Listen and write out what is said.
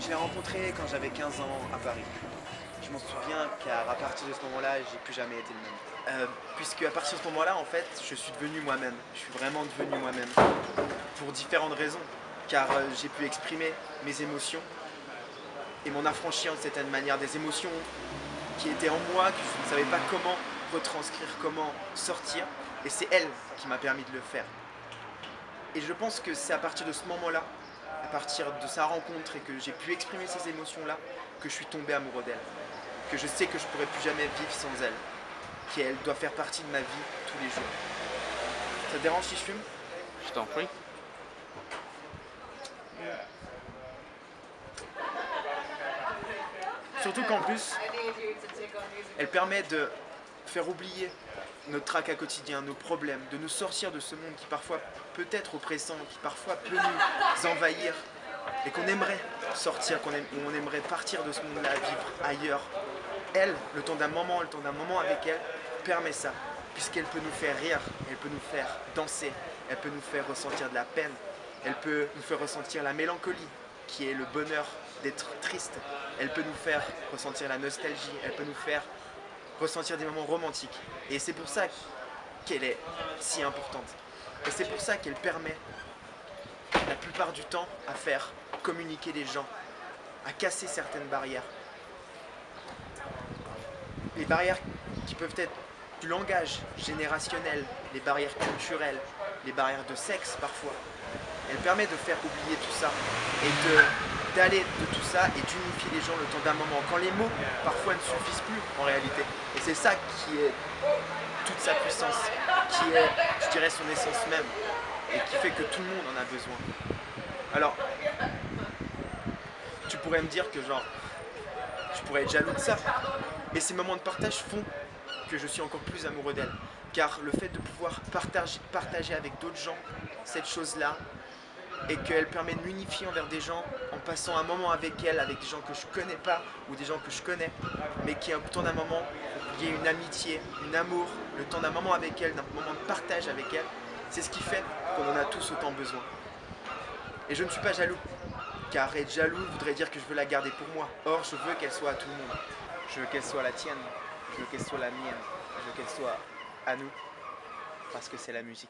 l'ai rencontrée quand j'avais 15 ans à Paris. Je m'en souviens car à partir de ce moment-là, j'ai plus jamais été le même. Puisque à partir de ce moment-là, en fait, je suis devenu moi-même. Je suis vraiment devenu moi-même. Pour différentes raisons. Car j'ai pu exprimer mes émotions et m'en affranchir de certaine manière. Des émotions qui étaient en moi, que je ne savais pas comment retranscrire, comment sortir. Et c'est elle qui m'a permis de le faire. Et je pense que c'est à partir de ce moment-là, à partir de sa rencontre et que j'ai pu exprimer ces émotions-là, que je suis tombé amoureux d'elle. Que je sais que je ne pourrais plus jamais vivre sans elle. Qu'elle doit faire partie de ma vie tous les jours. Ça te dérange si je fume? Je t'en prie. Surtout qu'en plus, elle permet de faire oublier notre tracas quotidien, nos problèmes, de nous sortir de ce monde qui parfois peut être oppressant, qui parfois peut nous envahir et qu'on aimerait sortir, on aimerait partir de ce monde-là, vivre ailleurs. Elle, le temps d'un moment avec elle, permet ça, puisqu'elle peut nous faire rire, elle peut nous faire danser, elle peut nous faire ressentir de la peine, elle peut nous faire ressentir la mélancolie, qui est le bonheur d'être triste, elle peut nous faire ressentir la nostalgie, elle peut nous faire ressentir des moments romantiques. Et c'est pour ça qu'elle est si importante. Et c'est pour ça qu'elle permet, la plupart du temps, à faire communiquer les gens, à casser certaines barrières. Les barrières qui peuvent être du langage générationnel, les barrières culturelles, les barrières de sexe parfois. Elle permet de faire oublier tout ça et d'aller de tout ça et d'unifier les gens le temps d'un moment. Quand les mots parfois ne suffisent plus en réalité. Et c'est ça qui est toute sa puissance, qui est, je dirais, son essence même. Et qui fait que tout le monde en a besoin. Alors, tu pourrais me dire que genre, je pourrais être jaloux de ça. Mais ces moments de partage font que je suis encore plus amoureux d'elle. Car le fait de pouvoir partager avec d'autres gens cette chose-là, et qu'elle permet de m'unifier envers des gens en passant un moment avec elle, avec des gens que je connais pas ou des gens que je connais, mais qui au temps d'un moment, il y a une amitié, un amour, le temps d'un moment avec elle, d'un moment de partage avec elle, c'est ce qui fait qu'on en a tous autant besoin. Et je ne suis pas jaloux, car être jaloux voudrait dire que je veux la garder pour moi. Or, je veux qu'elle soit à tout le monde. Je veux qu'elle soit la tienne, je veux qu'elle soit la mienne, je veux qu'elle soit à nous, parce que c'est la musique.